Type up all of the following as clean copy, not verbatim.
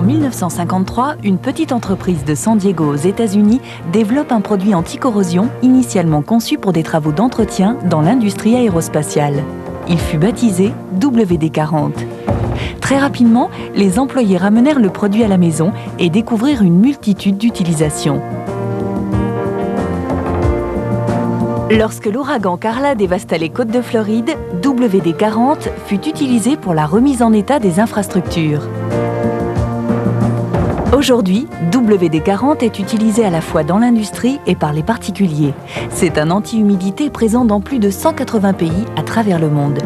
En 1953, une petite entreprise de San Diego aux États-Unis développe un produit anti-corrosion initialement conçu pour des travaux d'entretien dans l'industrie aérospatiale. Il fut baptisé WD-40. Très rapidement, les employés ramenèrent le produit à la maison et découvrirent une multitude d'utilisations. Lorsque l'ouragan Carla dévasta les côtes de Floride, WD-40 fut utilisé pour la remise en état des infrastructures. Aujourd'hui, WD-40 est utilisé à la fois dans l'industrie et par les particuliers. C'est un anti-humidité présent dans plus de 180 pays à travers le monde.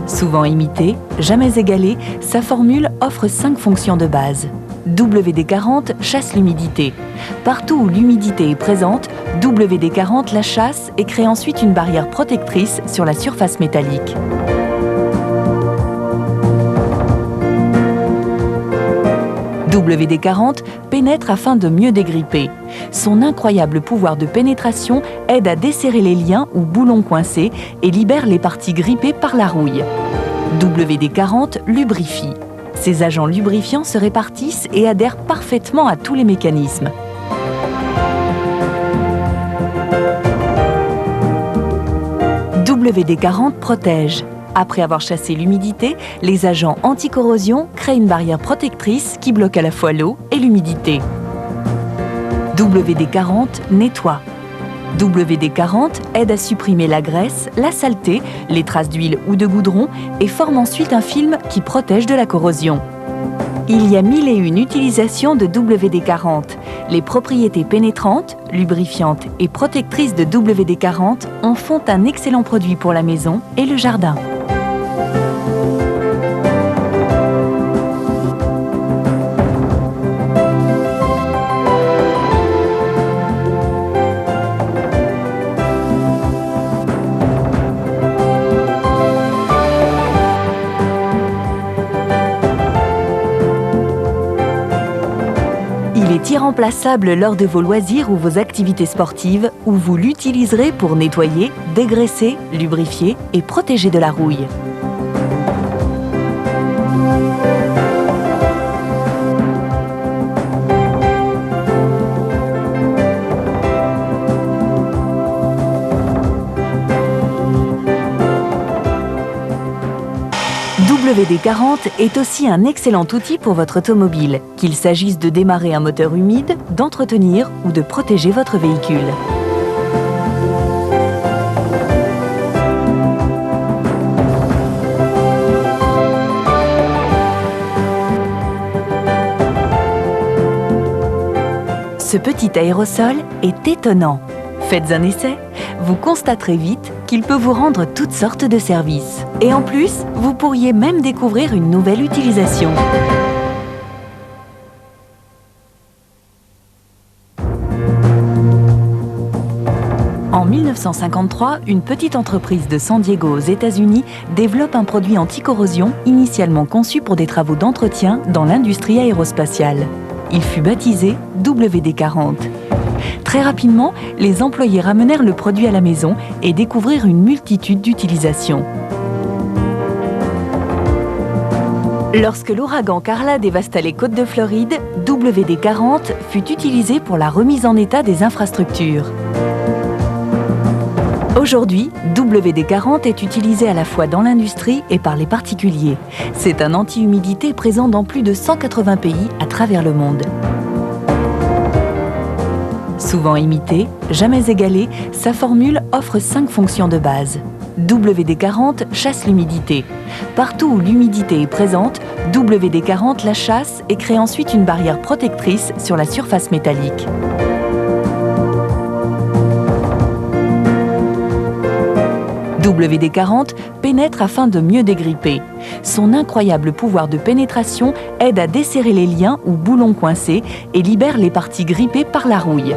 Souvent imité, jamais égalé, sa formule offre 5 fonctions de base. WD-40 chasse l'humidité. Partout où l'humidité est présente, WD-40 la chasse et crée ensuite une barrière protectrice sur la surface métallique. WD-40 pénètre afin de mieux dégripper. Son incroyable pouvoir de pénétration aide à desserrer les liens ou boulons coincés et libère les parties grippées par la rouille. WD-40 lubrifie. Ces agents lubrifiants se répartissent et adhèrent parfaitement à tous les mécanismes. WD-40 protège. Après avoir chassé l'humidité, les agents anti-corrosion créent une barrière protectrice qui bloque à la fois l'eau et l'humidité. WD-40 nettoie. WD-40 aide à supprimer la graisse, la saleté, les traces d'huile ou de goudron et forme ensuite un film qui protège de la corrosion. Il y a 1001 utilisations de WD-40. Les propriétés pénétrantes, lubrifiantes et protectrices de WD-40 en font un excellent produit pour la maison et le jardin. Il est irremplaçable lors de vos loisirs ou vos activités sportives où vous l'utiliserez pour nettoyer, dégraisser, lubrifier et protéger de la rouille. WD-40 est aussi un excellent outil pour votre automobile, qu'il s'agisse de démarrer un moteur humide, d'entretenir ou de protéger votre véhicule. Ce petit aérosol est étonnant. Faites un essai, vous constaterez vite qu'il peut vous rendre toutes sortes de services. Et en plus, vous pourriez même découvrir une nouvelle utilisation. En 1953, une petite entreprise de San Diego aux États-Unis développe un produit anti-corrosion initialement conçu pour des travaux d'entretien dans l'industrie aérospatiale. Il fut baptisé WD-40. Très rapidement, les employés ramenèrent le produit à la maison et découvrirent une multitude d'utilisations. Lorsque l'ouragan Carla dévasta les côtes de Floride, WD-40 fut utilisé pour la remise en état des infrastructures. Aujourd'hui, WD-40 est utilisé à la fois dans l'industrie et par les particuliers. C'est un anti-humidité présent dans plus de 180 pays à travers le monde. Souvent imité, jamais égalé, sa formule offre 5 fonctions de base. WD-40 chasse l'humidité. Partout où l'humidité est présente, WD-40 la chasse et crée ensuite une barrière protectrice sur la surface métallique. WD-40 pénètre afin de mieux dégripper. Son incroyable pouvoir de pénétration aide à desserrer les liens ou boulons coincés et libère les parties grippées par la rouille.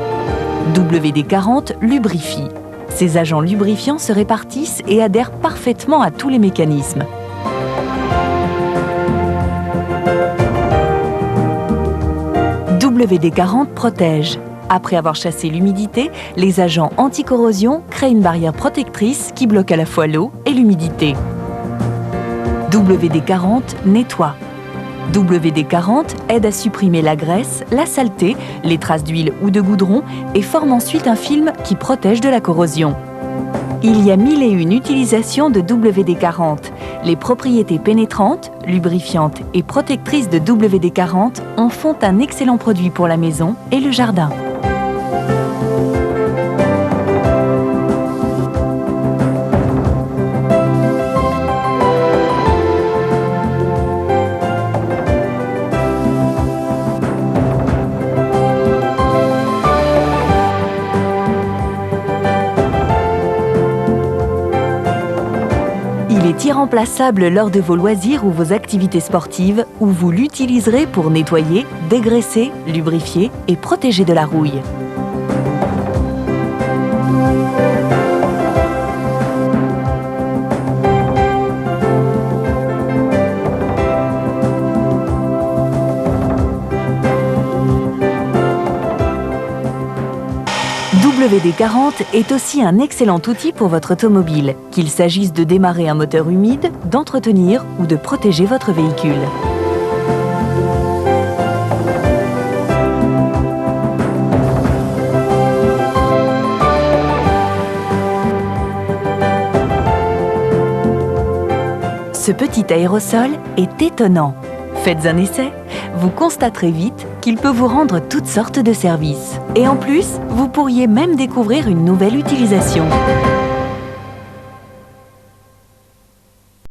WD-40 lubrifie. Ces agents lubrifiants se répartissent et adhèrent parfaitement à tous les mécanismes. WD-40 protège. Après avoir chassé l'humidité, les agents anti-corrosion créent une barrière protectrice qui bloque à la fois l'eau et l'humidité. WD-40 nettoie. WD-40 aide à supprimer la graisse, la saleté, les traces d'huile ou de goudron et forme ensuite un film qui protège de la corrosion. Il y a 1001 utilisations de WD-40. Les propriétés pénétrantes, lubrifiantes et protectrices de WD-40 en font un excellent produit pour la maison et le jardin. Il est irremplaçable lors de vos loisirs ou vos activités sportives où vous l'utiliserez pour nettoyer, dégraisser, lubrifier et protéger de la rouille. WD-40 est aussi un excellent outil pour votre automobile, qu'il s'agisse de démarrer un moteur humide, d'entretenir ou de protéger votre véhicule. Ce petit aérosol est étonnant. Faites un essai, vous constaterez vite qu'il peut vous rendre toutes sortes de services. Et en plus, vous pourriez même découvrir une nouvelle utilisation.